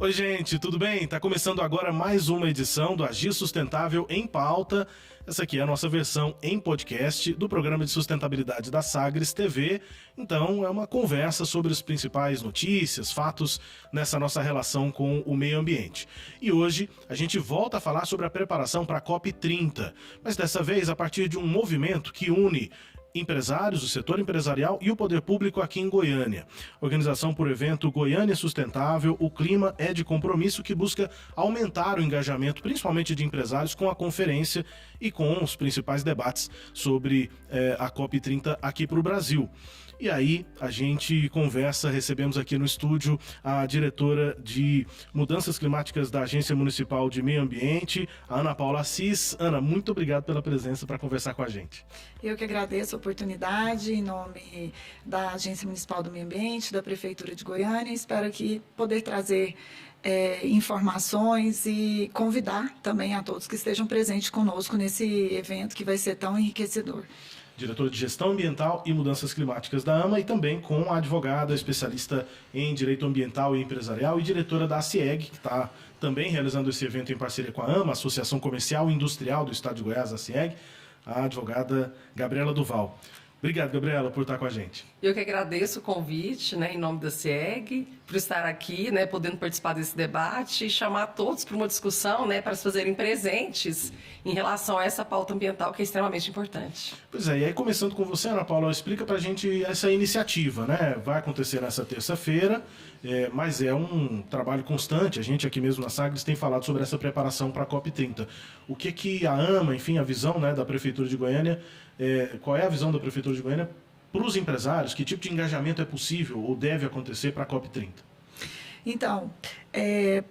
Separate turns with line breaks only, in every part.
Oi, gente, tudo bem? Tá começando agora mais uma edição do Agir Sustentável em Pauta. Essa aqui é a nossa versão em podcast do programa de sustentabilidade da Sagres TV. Então, é uma conversa sobre as principais notícias, fatos nessa nossa relação com o meio ambiente. E hoje a gente volta a falar sobre a preparação para a COP30, mas dessa vez a partir de um movimento que une empresários, o setor empresarial e o poder público aqui em Goiânia. Organização por evento Goiânia Sustentável, o clima é de compromisso, que busca aumentar o engajamento, principalmente de empresários, com a conferência e com os principais debates sobre a COP30 aqui para o Brasil. E aí a gente conversa, recebemos aqui no estúdio a diretora de Mudanças Climáticas da Agência Municipal de Meio Ambiente, a Ana Paula Assis. Ana, muito obrigado pela presença para conversar com a gente.
Eu que agradeço a oportunidade em nome da Agência Municipal do Meio Ambiente, da Prefeitura de Goiânia. Espero aqui poder trazer informações e convidar também a todos que estejam presentes conosco nesse evento que vai ser tão enriquecedor.
Diretora de Gestão Ambiental e Mudanças Climáticas da AMA, e também com a advogada especialista em Direito Ambiental e Empresarial e diretora da ACIEG, que está também realizando esse evento em parceria com a AMA, Associação Comercial e Industrial do Estado de Goiás, a ACIEG, a advogada Gabriela Duval. Obrigado, Gabriela, por estar com a gente.
Eu que agradeço o convite, em nome da CIEG, por estar aqui, podendo participar desse debate e chamar todos para uma discussão, para se fazerem presentes em relação a essa pauta ambiental que é extremamente importante.
Pois é, e aí começando com você, Ana Paula, explica para a gente essa iniciativa, Vai acontecer nessa terça-feira, mas é um trabalho constante. A gente aqui mesmo na Sagres tem falado sobre essa preparação para a COP30. O que a AMA, enfim, a visão da Prefeitura de Goiânia, qual é a visão da Prefeitura de Goiânia para os empresários? Que tipo de engajamento é possível ou deve acontecer para a COP30?
Então,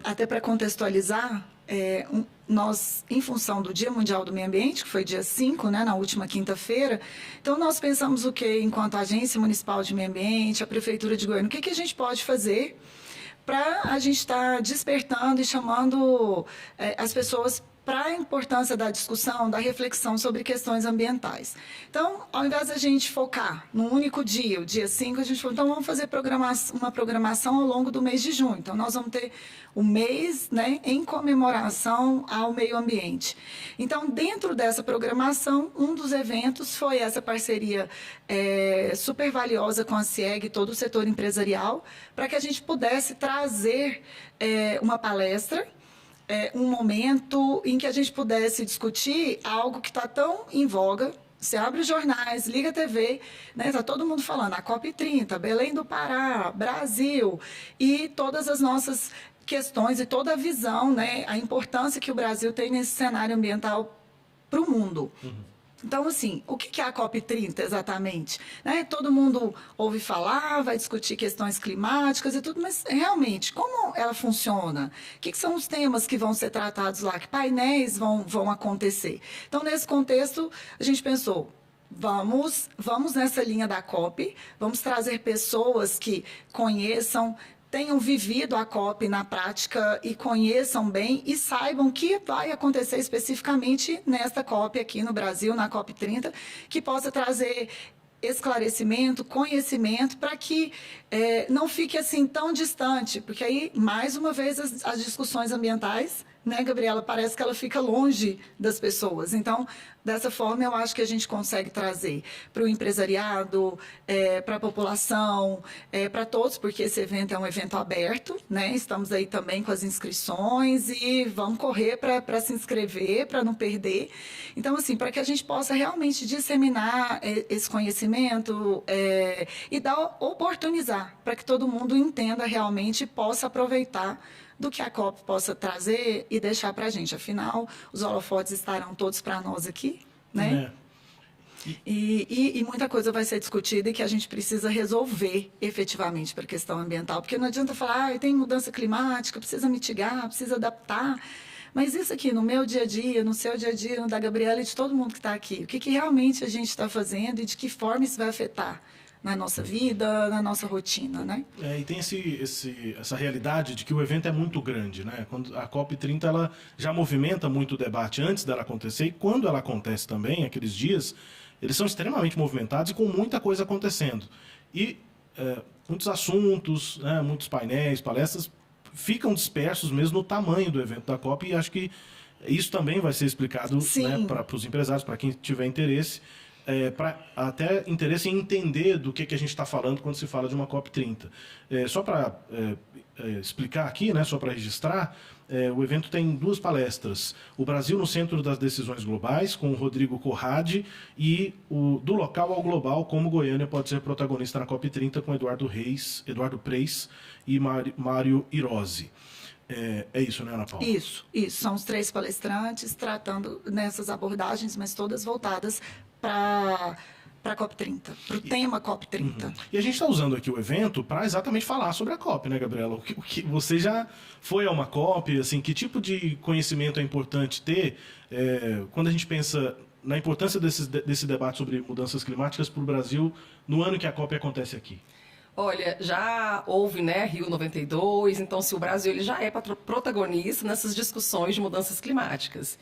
até para contextualizar, nós, em função do Dia Mundial do Meio Ambiente, que foi dia 5, na última quinta-feira, então nós pensamos o que, enquanto Agência Municipal de Meio Ambiente, a Prefeitura de Goiânia, o que a gente pode fazer para a gente estar despertando e chamando as pessoas para a importância da discussão, da reflexão sobre questões ambientais. Então, ao invés da gente focar num único dia, o dia 5, a gente falou, então vamos fazer uma programação ao longo do mês de junho. Então, nós vamos ter o mês em comemoração ao meio ambiente. Então, dentro dessa programação, um dos eventos foi essa parceria super valiosa com a CIEG e todo o setor empresarial, para que a gente pudesse trazer uma palestra, um momento em que a gente pudesse discutir algo que está tão em voga. Você abre os jornais, liga a TV, tá todo mundo falando, a COP30, Belém do Pará, Brasil, e todas as nossas questões e toda a visão, a importância que o Brasil tem nesse cenário ambiental para o mundo. Uhum. Então, assim, o que é a COP30 exatamente? Todo mundo ouve falar, vai discutir questões climáticas e tudo, mas realmente, como ela funciona? O que são os temas que vão ser tratados lá? Que painéis vão acontecer? Então, nesse contexto, a gente pensou, vamos nessa linha da COP, vamos trazer pessoas que conheçam, tenham vivido a COP na prática e conheçam bem e saibam o que vai acontecer especificamente nesta COP aqui no Brasil, na COP30, que possa trazer esclarecimento, conhecimento, para que não fique assim tão distante, porque aí, mais uma vez, as discussões ambientais, Gabriela, parece que ela fica longe das pessoas. Então, dessa forma, eu acho que a gente consegue trazer para o empresariado, para a população, para todos, porque esse evento é um evento aberto, Estamos aí também com as inscrições e vamos correr para se inscrever, para não perder. Então, assim, para que a gente possa realmente disseminar esse conhecimento e oportunizar para que todo mundo entenda realmente e possa aproveitar do que a COP possa trazer e deixar para a gente. Afinal, os holofotes estarão todos para nós aqui, E muita coisa vai ser discutida e que a gente precisa resolver efetivamente para a questão ambiental, porque não adianta falar, tem mudança climática, precisa mitigar, precisa adaptar, mas isso aqui no meu dia a dia, no seu dia a dia, no da Gabriela e de todo mundo que está aqui, o que realmente a gente está fazendo e de que forma isso vai afetar na nossa vida, na nossa rotina,
E tem essa realidade de que o evento é muito grande, Quando a COP30 ela já movimenta muito o debate antes dela acontecer, e quando ela acontece também, aqueles dias, eles são extremamente movimentados e com muita coisa acontecendo. E muitos assuntos, muitos painéis, palestras, ficam dispersos mesmo no tamanho do evento da COP, e acho que isso também vai ser explicado, né, para os empresários, para quem tiver interesse, até interesse em entender do que a gente está falando quando se fala de uma COP30. Só para explicar aqui, né, só para registrar, o evento tem 2 palestras. O Brasil no Centro das Decisões Globais, com o Rodrigo Corradi, e o Do Local ao Global, como Goiânia pode ser protagonista na COP30, com Eduardo Preis e Mário Irosi. É isso, né, Ana Paula?
Isso. São os 3 palestrantes tratando nessas abordagens, mas todas voltadas para a COP30, para o tema COP30.
Uhum. E a gente está usando aqui o evento para exatamente falar sobre a COP, né, Gabriela? O que você já foi a uma COP, assim, que tipo de conhecimento é importante ter quando a gente pensa na importância desse debate sobre mudanças climáticas para o Brasil no ano que a COP acontece aqui?
Olha, já houve, né, Rio 92, então se o Brasil ele já é protagonista nessas discussões de mudanças climáticas.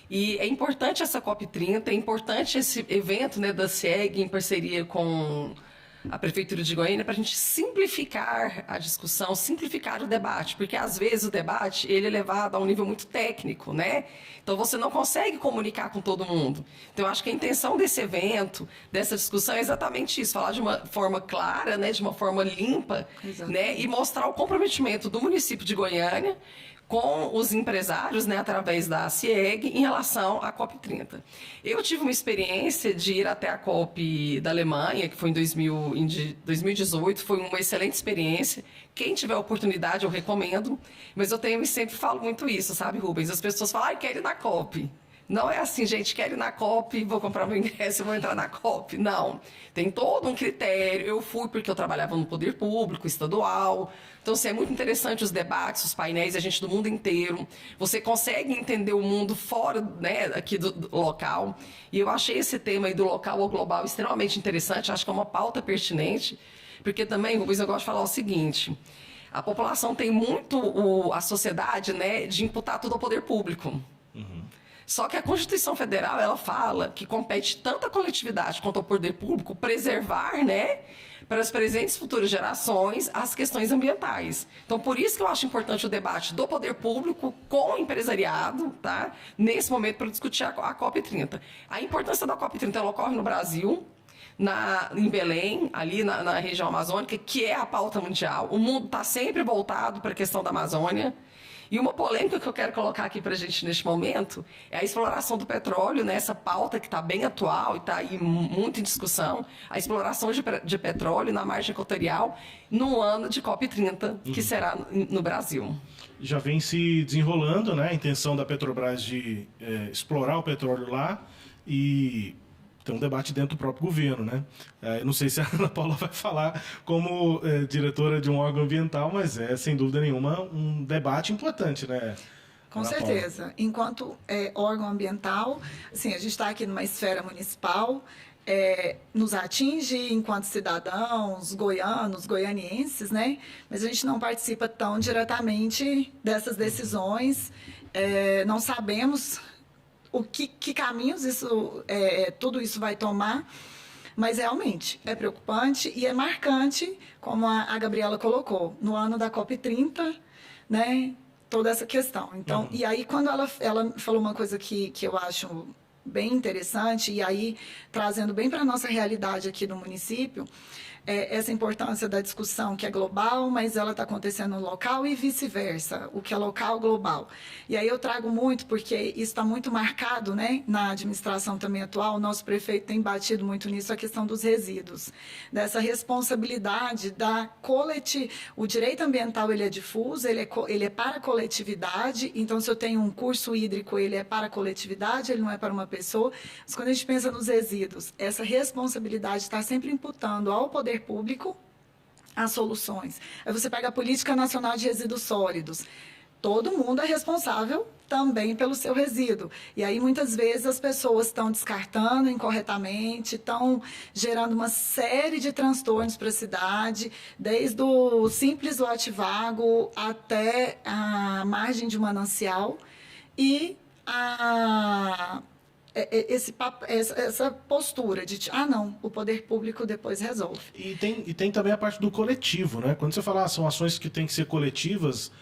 E é importante essa COP30, é importante esse evento, né, da CIEG em parceria com a Prefeitura de Goiânia para a gente simplificar a discussão, simplificar o debate, porque às vezes o debate ele é levado a um nível muito técnico, né? Então você não consegue comunicar com todo mundo. Então eu acho que a intenção desse evento, dessa discussão é exatamente isso, falar de uma forma clara, né, de uma forma limpa, né, e mostrar o comprometimento do município de Goiânia com os empresários, né, através da CIEG, em relação à COP30. Eu tive uma experiência de ir até a COP da Alemanha, que foi em 2018, foi uma excelente experiência. Quem tiver oportunidade, eu recomendo, mas eu sempre falo muito isso, sabe, Rubens? As pessoas falam, quero ir na COP. Não é assim, gente, quero ir na COP, vou comprar meu ingresso e vou entrar na COP. Não. Tem todo um critério. Eu fui porque eu trabalhava no poder público, estadual. Então, assim, é muito interessante os debates, os painéis, a gente do mundo inteiro. Você consegue entender o mundo fora, né, aqui do local. E eu achei esse tema aí do local ao global extremamente interessante. Acho que é uma pauta pertinente. Porque também, Rubens, eu gosto de falar o seguinte. A população tem muito a sociedade, né, de imputar tudo ao poder público. Uhum. Só que a Constituição Federal, ela fala que compete tanto à coletividade quanto ao poder público preservar, né, para as presentes e futuras gerações, as questões ambientais. Então, por isso que eu acho importante o debate do poder público com o empresariado, tá, nesse momento, para discutir a COP30. A importância da COP30, ela ocorre no Brasil, em Belém, ali na região amazônica, que é a pauta mundial. O mundo está sempre voltado para a questão da Amazônia. E uma polêmica que eu quero colocar aqui para a gente neste momento é a exploração do petróleo, né? Essa pauta que está bem atual e está aí muito em discussão, a exploração de petróleo na margem equatorial no ano de COP30, que será no Brasil.
Já vem se desenrolando, né, a intenção da Petrobras de explorar o petróleo lá e tem um debate dentro do próprio governo, né? Eu não sei se a Ana Paula vai falar como diretora de um órgão ambiental, mas é, sem dúvida nenhuma, um debate importante, né?
Com certeza. Enquanto órgão ambiental, assim, a gente está aqui numa esfera municipal, nos atinge enquanto cidadãos goianos, goianienses, né? Mas a gente não participa tão diretamente dessas decisões, não sabemos que caminhos tudo isso vai tomar, mas realmente é preocupante e é marcante, como a Gabriela colocou, no ano da COP30, né, toda essa questão. Então, E aí quando ela falou uma coisa que eu acho bem interessante, e aí trazendo bem para a nossa realidade aqui do município, essa importância da discussão que é global, mas ela está acontecendo no local e vice-versa, o que é local, global. E aí eu trago muito, porque isso está muito marcado, né, na administração também atual, o nosso prefeito tem batido muito nisso, a questão dos resíduos, dessa responsabilidade da coletividade. O direito ambiental, ele é difuso, ele é para a coletividade, então se eu tenho um curso hídrico, ele é para a coletividade, ele não é para uma pessoa, mas quando a gente pensa nos resíduos, essa responsabilidade está sempre imputando ao poder público as soluções. Aí você pega a Política Nacional de Resíduos Sólidos. Todo mundo é responsável também pelo seu resíduo. E aí, muitas vezes, as pessoas estão descartando incorretamente, estão gerando uma série de transtornos para a cidade, desde o simples lote vago até a margem de um manancial. E essa postura de, não, o poder público depois resolve.
E tem também a parte do coletivo, né? Quando você fala, são ações que têm que ser coletivas,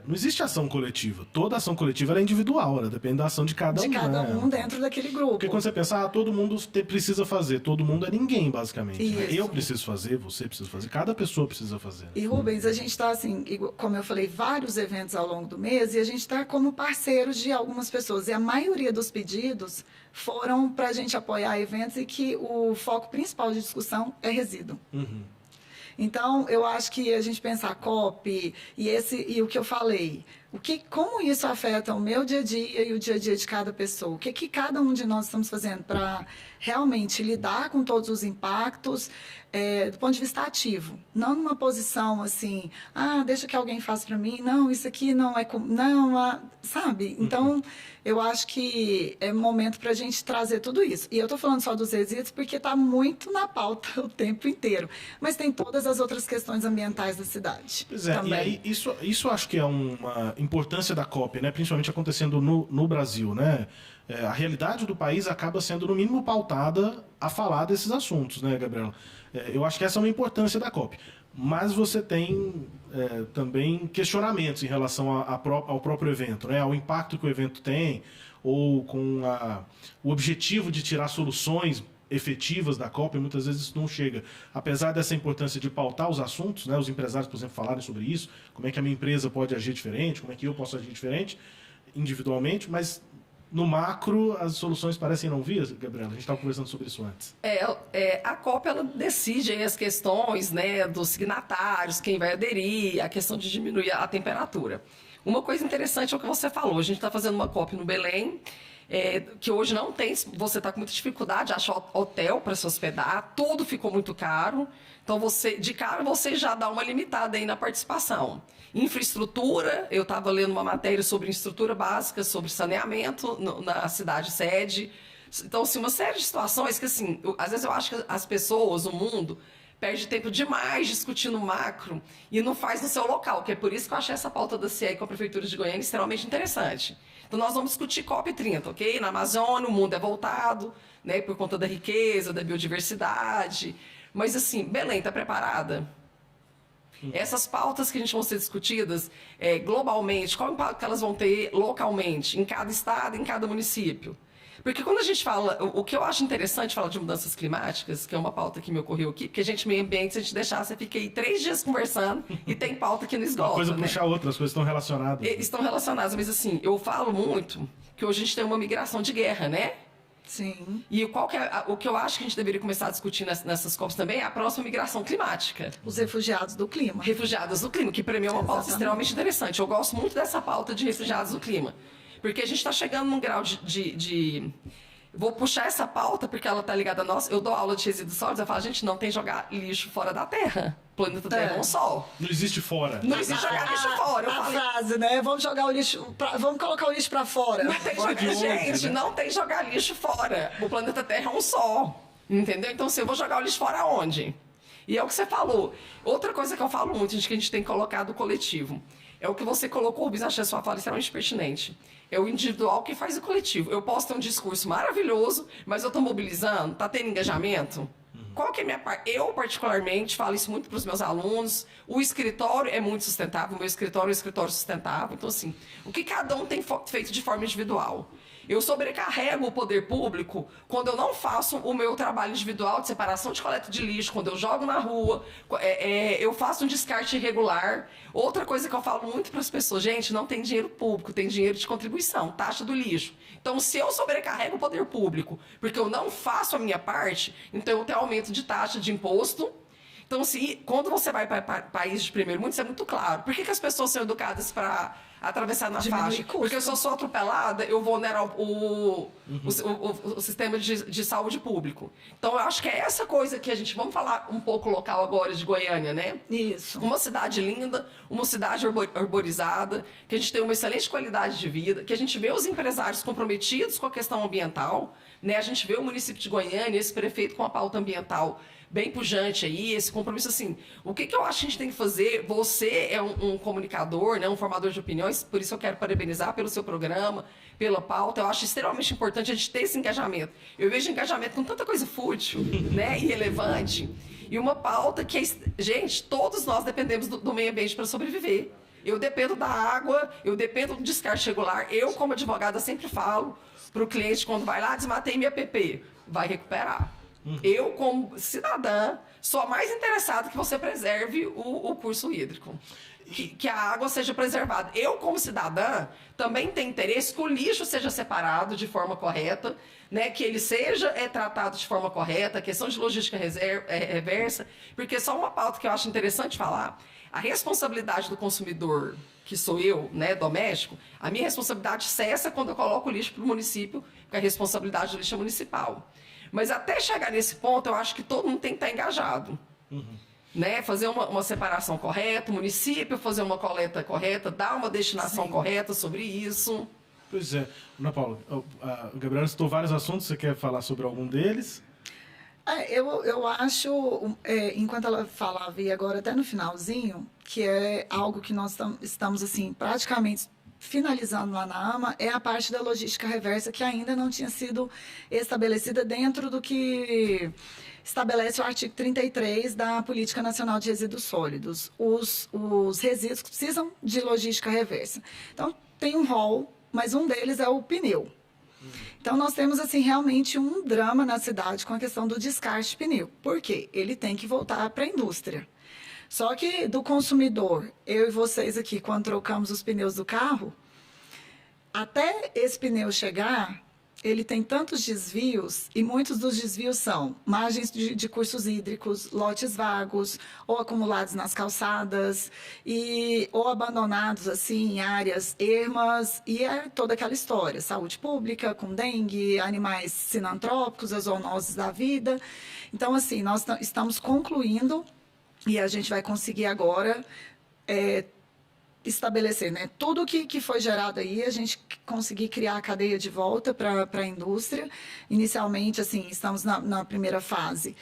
não existe ação coletiva. Toda ação coletiva é individual, ela depende da ação de cada um.
De cada
né?
um dentro daquele grupo.
Porque quando você pensa, todo mundo precisa fazer, todo mundo é ninguém, basicamente. Né?
Isso.
Eu preciso fazer, você precisa fazer, cada pessoa precisa fazer.
E Rubens, a gente está assim, como eu falei, vários eventos ao longo do mês e a gente está como parceiros de algumas pessoas. E a maioria dos pedidos foram para a gente apoiar eventos e que o foco principal de discussão é resíduo.
Uhum.
Então, eu acho que a gente pensar a COP e o que eu falei, como isso afeta o meu dia a dia e o dia a dia de cada pessoa, o que cada um de nós estamos fazendo para realmente lidar com todos os impactos do ponto de vista ativo, não numa posição assim, deixa que alguém faça para mim, não, isso aqui não é, sabe? Então, eu acho que é momento para a gente trazer tudo isso. E eu estou falando só dos resíduos porque está muito na pauta o tempo inteiro, mas tem todas as outras questões ambientais da cidade.
Pois é, também. E aí isso acho que é uma importância da COP, né? Principalmente acontecendo no Brasil, né? A realidade do país acaba sendo, no mínimo, pautada a falar desses assuntos, né, Gabriela? Eu acho que essa é uma importância da COP. Mas você tem também questionamentos em relação ao próprio evento, né? Ao impacto que o evento tem, ou com o objetivo de tirar soluções efetivas da COP, muitas vezes isso não chega. Apesar dessa importância de pautar os assuntos, né? Os empresários, por exemplo, falarem sobre isso, como é que a minha empresa pode agir diferente, como é que eu posso agir diferente individualmente, mas no macro as soluções parecem não vir, Gabriela. A gente estava conversando sobre isso antes.
A COP ela decide as questões, né, dos signatários, quem vai aderir, a questão de diminuir a temperatura. Uma coisa interessante é o que você falou. A gente está fazendo uma COP no Belém, que hoje não tem, você está com muita dificuldade de achar hotel para se hospedar, tudo ficou muito caro. Então, de cara, você já dá uma limitada aí na participação. Infraestrutura, eu estava lendo uma matéria sobre infraestrutura básica, sobre saneamento na cidade sede. Então, assim, uma série de situações que, assim, às vezes eu acho que as pessoas, o mundo, perde tempo demais discutindo macro e não faz no seu local, que é por isso que eu achei essa pauta da CIE com a Prefeitura de Goiânia extremamente interessante. Então, nós vamos discutir COP30, ok? Na Amazônia, o mundo é voltado, né, por conta da riqueza, da biodiversidade. Mas, assim, Belém está preparada? Essas pautas que a gente vão ser discutidas globalmente, qual o impacto que elas vão ter localmente, em cada estado, em cada município? Porque quando a gente fala, o que eu acho interessante falar de mudanças climáticas, que é uma pauta que me ocorreu aqui, porque a gente, meio ambiente, se a gente deixar, você fica aí 3 dias conversando e tem pauta que não esgota. Uma
coisa puxa a outra, as coisas estão relacionadas.
Estão relacionadas, mas assim, eu falo muito que hoje a gente tem uma migração de guerra, né?
Sim.
E o que eu acho que a gente deveria começar a discutir nessas COPs também é a próxima migração climática.
Os refugiados do clima.
Refugiados do clima, que para mim é uma pauta extremamente interessante. Eu gosto muito dessa pauta de refugiados do clima. Porque a gente está chegando num grau Vou puxar essa pauta porque ela está ligada a nós. Eu dou aula de resíduos sólidos, eu falo, gente, não tem jogar lixo fora da Terra. O planeta Terra é um sol.
Não existe fora.
Não existe jogar lixo fora.
A frase, né? Vamos jogar o lixo, vamos colocar o lixo para fora.
Não tem gente, não tem jogar lixo fora. O planeta Terra é um sol. Entendeu? Então, assim, eu vou jogar o lixo fora aonde? E é o que você falou. Outra coisa que eu falo muito, que a gente tem colocado o coletivo. É o que você colocou, Rubens, achei a sua fala extremamente pertinente. É o individual que faz o coletivo. Eu posso ter um discurso maravilhoso, mas eu estou mobilizando, está tendo engajamento? Qual que é a minha parte? Eu, particularmente, falo isso muito para os meus alunos. O escritório é muito sustentável, o meu escritório é um escritório sustentável. Então, assim, o que cada um tem feito de forma individual? Eu sobrecarrego o poder público quando eu não faço o meu trabalho individual de separação de coleta de lixo, quando eu jogo na rua, eu faço um descarte irregular. Outra coisa que eu falo muito para as pessoas, gente, não tem dinheiro público, tem dinheiro de contribuição, taxa do lixo. Então, se eu sobrecarrego o poder público porque eu não faço a minha parte, então eu tenho aumento de taxa de imposto. Então, quando você vai para países de primeiro mundo, isso é muito claro. Por que as pessoas são educadas para atravessar na faixa? Porque se eu sou atropelada, eu vou onerar o sistema de saúde público. Então, eu acho que é essa coisa que a gente... Vamos falar um pouco local agora de Goiânia, né?
Isso.
Uma cidade linda, uma cidade arborizada, que a gente tem uma excelente qualidade de vida, que a gente vê os empresários comprometidos com a questão ambiental, né? A gente vê o município de Goiânia, esse prefeito com a pauta ambiental bem pujante aí, esse compromisso, assim, o que eu acho que a gente tem que fazer? Você é um comunicador, né, um formador de opiniões, por isso eu quero parabenizar pelo seu programa, pela pauta, eu acho extremamente importante a gente ter esse engajamento. Eu vejo engajamento com tanta coisa fútil, né, irrelevante, e uma pauta que, gente, todos nós dependemos do meio ambiente para sobreviver. Eu dependo da água, eu dependo do descarte regular. Eu, como advogada, sempre falo para o cliente, quando vai lá, desmatei minha PP, vai recuperar. Eu, como cidadã, sou a mais interessada que você preserve o curso hídrico. Que a água seja preservada. Eu, como cidadã, também tenho interesse que o lixo seja separado de forma correta, né? Que ele seja tratado de forma correta, questão de logística reversa, porque só uma pauta que eu acho interessante falar, a responsabilidade do consumidor, que sou eu, né, doméstico, a minha responsabilidade cessa quando eu coloco o lixo para o município, porque a responsabilidade do lixo é municipal. Mas até chegar nesse ponto, eu acho que todo mundo tem que estar engajado. Né? Fazer uma separação correta, o município fazer uma coleta correta, dar uma destinação correta sobre isso.
Pois é. Ana Paula, a Gabriela citou vários assuntos, você quer falar sobre algum deles?
Eu acho, enquanto ela falava, e agora até no finalzinho, que é algo que nós estamos assim, praticamente finalizando lá na AMA, é a parte da logística reversa que ainda não tinha sido estabelecida dentro do que estabelece o artigo 33 da Política Nacional de Resíduos Sólidos. Os resíduos precisam de logística reversa. Então, tem um rol, mas um deles é o pneu. Então, nós temos, assim, realmente um drama na cidade com a questão do descarte de pneu. Por quê? Ele tem que voltar para a indústria. Só que do consumidor, eu e vocês aqui, quando trocamos os pneus do carro, até esse pneu chegar, ele tem tantos desvios, e muitos dos desvios são margens de cursos hídricos, lotes vagos, ou acumulados nas calçadas, ou abandonados assim, em áreas ermas, e é toda aquela história, saúde pública, com dengue, animais sinantrópicos, as zoonoses da vida. Então, assim, nós estamos concluindo, e a gente vai conseguir agora estabelecer, né? Tudo que foi gerado aí, a gente conseguir criar a cadeia de volta para a indústria. Inicialmente, assim, estamos na primeira fase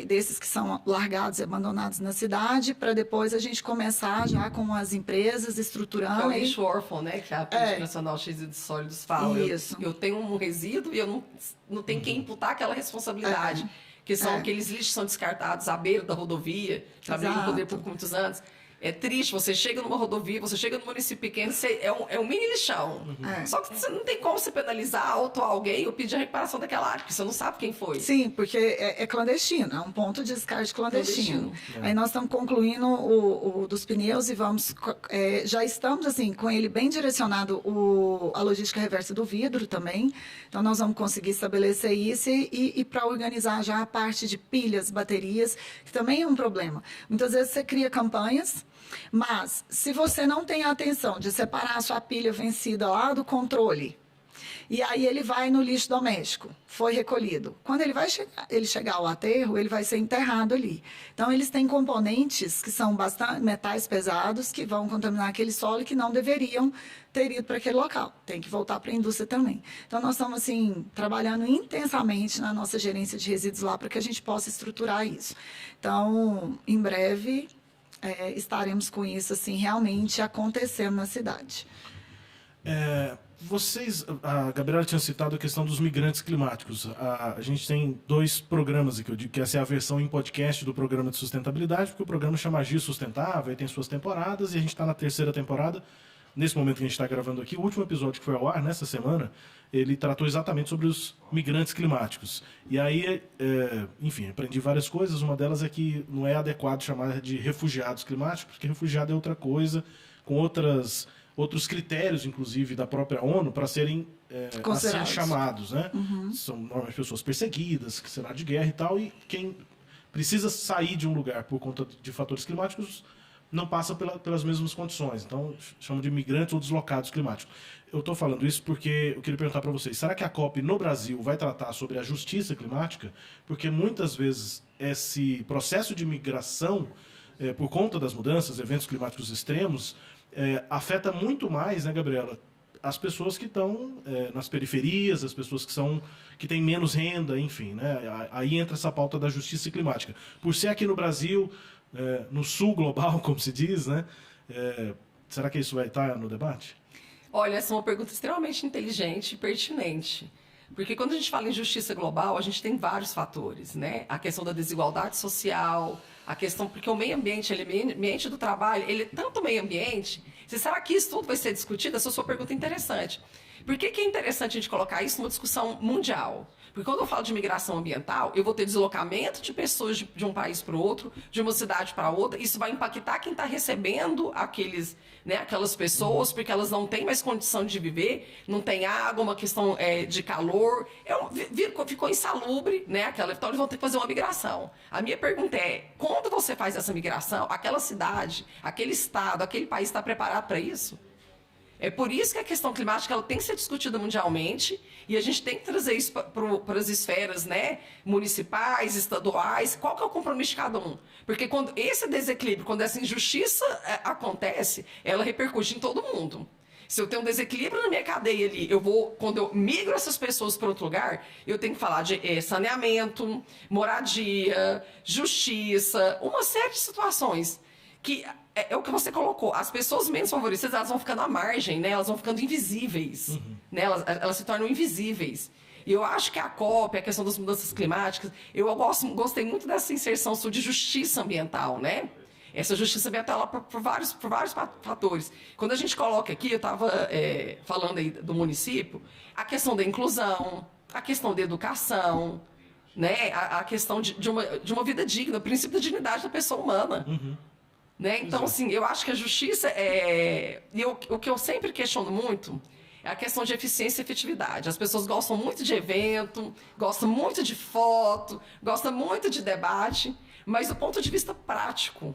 desses que são largados e abandonados na cidade, para depois a gente começar já com as empresas estruturando.
É o lixo órfão, né? Que a Política Nacional de Resíduos Sólidos fala.
Isso.
Eu tenho um resíduo e eu não tenho quem imputar aquela responsabilidade. Que são aqueles lixos que são descartados à beira da rodovia, trabalhei no poder público muitos anos. É triste, você chega numa rodovia, você chega num município pequeno, é um mini lixão. Só que você não tem como você penalizar alguém ou pedir a recuperação daquela área, porque você não sabe quem foi.
Sim, porque é clandestino, é um ponto de descarte clandestino. Aí nós estamos concluindo o dos pneus e já estamos assim com ele bem direcionado a logística reversa do vidro também. Então nós vamos conseguir estabelecer isso e para organizar já a parte de pilhas, baterias, que também é um problema. Muitas vezes você cria campanhas, mas se você não tem a atenção de separar a sua pilha vencida lá do controle, e aí ele vai no lixo doméstico, foi recolhido. Quando ele chegar ao aterro, ele vai ser enterrado ali. Então, eles têm componentes que são bastante metais pesados, que vão contaminar aquele solo e que não deveriam ter ido para aquele local. Tem que voltar para a indústria também. Então, nós estamos, assim, trabalhando intensamente na nossa gerência de resíduos lá para que a gente possa estruturar isso. Então, em breve, estaremos com isso, assim, realmente acontecendo na cidade.
A Gabriela tinha citado a questão dos migrantes climáticos. A gente tem 2 programas aqui, eu digo que essa é a versão em podcast do programa de sustentabilidade, porque o programa chama Agir Sustentável, e tem suas temporadas, e a gente está na 3ª temporada. Nesse momento que a gente está gravando aqui, o último episódio que foi ao ar, nessa semana, ele tratou exatamente sobre os migrantes climáticos. E aí, enfim, aprendi várias coisas. Uma delas é que não é adequado chamar de refugiados climáticos, porque refugiado é outra coisa, com outros critérios, inclusive, da própria ONU, para serem assim chamados. Né? São normalmente pessoas perseguidas, que cenário de guerra e tal, e quem precisa sair de um lugar por conta de fatores climáticos não passa pelas mesmas condições. Então, chamam de migrantes ou deslocados climáticos. Eu estou falando isso porque eu queria perguntar para vocês, será que a COP no Brasil vai tratar sobre a justiça climática? Porque muitas vezes esse processo de migração, por conta das mudanças, eventos climáticos extremos, afeta muito mais, né, Gabriela, as pessoas que estão nas periferias, as pessoas que têm menos renda, enfim, né? Aí entra essa pauta da justiça climática. Por ser aqui no Brasil, no sul global, como se diz, né? Será que isso vai estar no debate?
Olha, essa é uma pergunta extremamente inteligente e pertinente. Porque quando a gente fala em justiça global, a gente tem vários fatores, né? A questão da desigualdade social, A questão, porque o meio ambiente, ambiente do trabalho, ele é tanto meio ambiente. Será que isso tudo vai ser discutido? Essa é a sua pergunta interessante. Por que é interessante a gente colocar isso numa discussão mundial? Porque quando eu falo de migração ambiental, eu vou ter deslocamento de pessoas de um país para o outro, de uma cidade para outra. Isso vai impactar quem está recebendo aquelas pessoas, porque elas não têm mais condição de viver, não tem água, uma questão de calor. Ficou insalubre, né? Então eles vão ter que fazer uma migração. A minha pergunta é, quando você faz essa migração, aquela cidade, aquele estado, aquele país está preparado para isso? É por isso que a questão climática ela tem que ser discutida mundialmente e a gente tem que trazer isso para as esferas, né, municipais, estaduais. Qual que é o compromisso de cada um? Porque quando esse desequilíbrio, quando essa injustiça acontece, ela repercute em todo mundo. Se eu tenho um desequilíbrio na minha cadeia ali, quando eu migro essas pessoas para outro lugar, eu tenho que falar de saneamento, moradia, justiça, uma série de situações que é o que você colocou. As pessoas menos favorecidas, elas vão ficando à margem, né? Elas vão ficando invisíveis. Né? Elas se tornam invisíveis. E eu acho que a COP, a questão das mudanças climáticas, eu gostei muito dessa inserção de justiça ambiental, né? Essa justiça ambiental ela, por vários fatores. Quando a gente coloca aqui, eu estava falando aí do município, a questão da inclusão, a questão da educação, né? A questão de uma vida digna, o princípio da dignidade da pessoa humana. Né? Então, assim, eu acho que a justiça o que eu sempre questiono muito é a questão de eficiência e efetividade. As pessoas gostam muito de evento, gostam muito de foto, gostam muito de debate, mas do ponto de vista prático,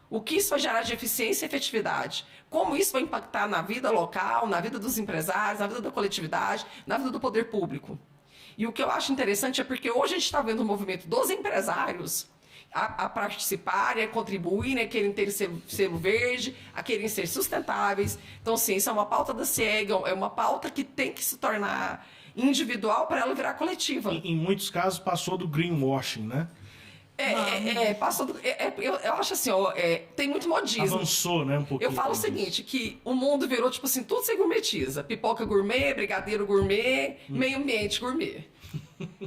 o que isso vai gerar de eficiência e efetividade? Como isso vai impactar na vida local, na vida dos empresários, na vida da coletividade, na vida do poder público? E o que eu acho interessante é porque hoje a gente está vendo o movimento dos empresários a participarem, a contribuírem, a querem ter selo verde, a querem ser sustentáveis. Então, sim, isso é uma pauta da CIEG, é uma pauta que tem que se tornar individual para ela virar coletiva.
Em muitos casos passou do greenwashing, né?
Passou do, eu acho assim, tem muito modismo.
Avançou, né, um pouquinho.
Eu falo o seguinte, que o mundo virou, tipo assim, tudo se gourmetiza. Pipoca gourmet, brigadeiro gourmet, meio ambiente gourmet.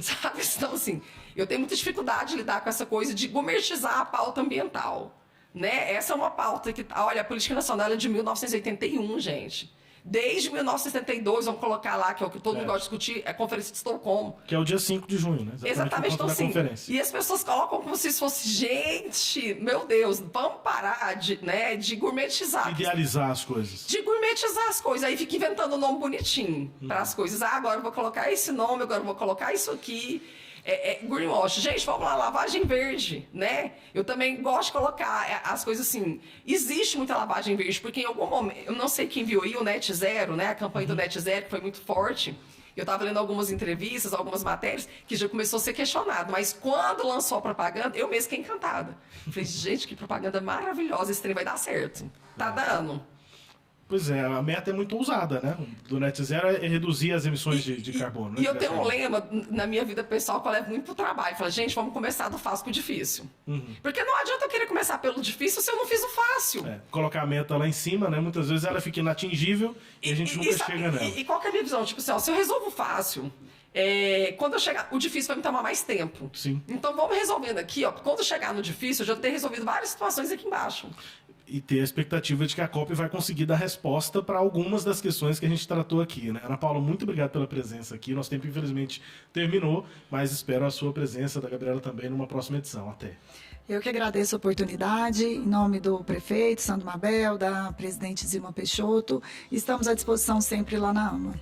Sabe? Então, assim, eu tenho muita dificuldade de lidar com essa coisa de gourmetizar a pauta ambiental. Né? Essa é uma pauta que, olha, a Política Nacional é de 1981, gente. Desde 1972, vamos colocar lá, que é o que todo mundo gosta de discutir, é a Conferência de Estocolmo.
Que é o dia 5 de junho, né?
Exatamente, então assim, e as pessoas colocam como se fosse, gente, meu Deus, vamos parar de gourmetizar.
Idealizar as coisas.
De gourmetizar as coisas, aí fica inventando um nome bonitinho para as coisas. Agora eu vou colocar esse nome, agora eu vou colocar isso aqui. Greenwash. Gente, vamos lá, lavagem verde, né? Eu também gosto de colocar as coisas assim. Existe muita lavagem verde, porque em algum momento, eu não sei quem viu aí o Net Zero, né? A campanha do Net Zero, que foi muito forte. Eu estava lendo algumas entrevistas, algumas matérias, que já começou a ser questionado. Mas quando lançou a propaganda, eu mesmo fiquei encantada. Falei, gente, que propaganda maravilhosa, esse trem vai dar certo. Tá dando.
Pois é, a meta é muito ousada, né? Do Net Zero é reduzir as emissões de carbono.
E eu tenho um lema na minha vida pessoal que eu levo muito pro trabalho. Falo, gente, vamos começar do fácil pro difícil. Porque não adianta eu querer começar pelo difícil se eu não fiz o fácil.
Colocar a meta lá em cima, né? Muitas vezes ela fica inatingível e a gente nunca chega nela.
E qual que é a minha visão? Tipo assim, se eu resolvo o fácil, quando eu chegar, o difícil vai me tomar mais tempo.
Sim.
Então vamos resolvendo aqui, ó. Quando eu chegar no difícil, eu já tenho resolvido várias situações aqui embaixo.
E ter a expectativa de que a COP vai conseguir dar resposta para algumas das questões que a gente tratou aqui, né? Ana Paula, muito obrigado pela presença aqui. Nosso tempo, infelizmente, terminou, mas espero a sua presença, da Gabriela também, numa próxima edição. Até.
Eu que agradeço a oportunidade, em nome do prefeito Sandro Mabel, da presidente Zilma Peixoto. Estamos à disposição sempre lá na AMA.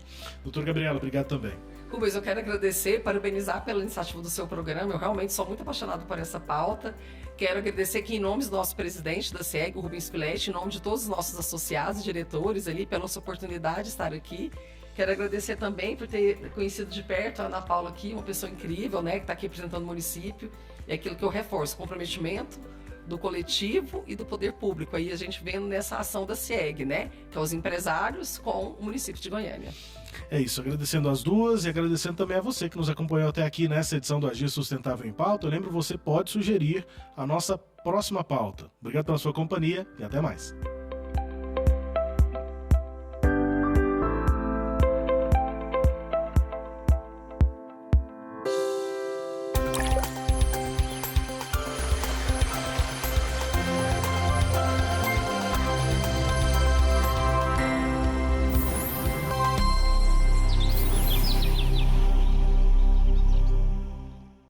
Doutora Gabriela, obrigado também.
Rubens, eu quero agradecer, parabenizar pela iniciativa do seu programa. Eu realmente sou muito apaixonado por essa pauta. Quero agradecer aqui em nome do nosso presidente da CIEG, o Rubens Piletti, em nome de todos os nossos associados e diretores ali, pela sua oportunidade de estar aqui. Quero agradecer também por ter conhecido de perto a Ana Paula aqui, uma pessoa incrível, né, que está aqui representando o município. É aquilo que eu reforço, comprometimento do coletivo e do poder público. Aí a gente vendo nessa ação da CIEG, né, que é os empresários com o município de Goiânia.
É isso, agradecendo as duas e agradecendo também a você que nos acompanhou até aqui nessa edição do Agir Sustentável em Pauta. Eu lembro, você pode sugerir a nossa próxima pauta. Obrigado pela sua companhia e até mais.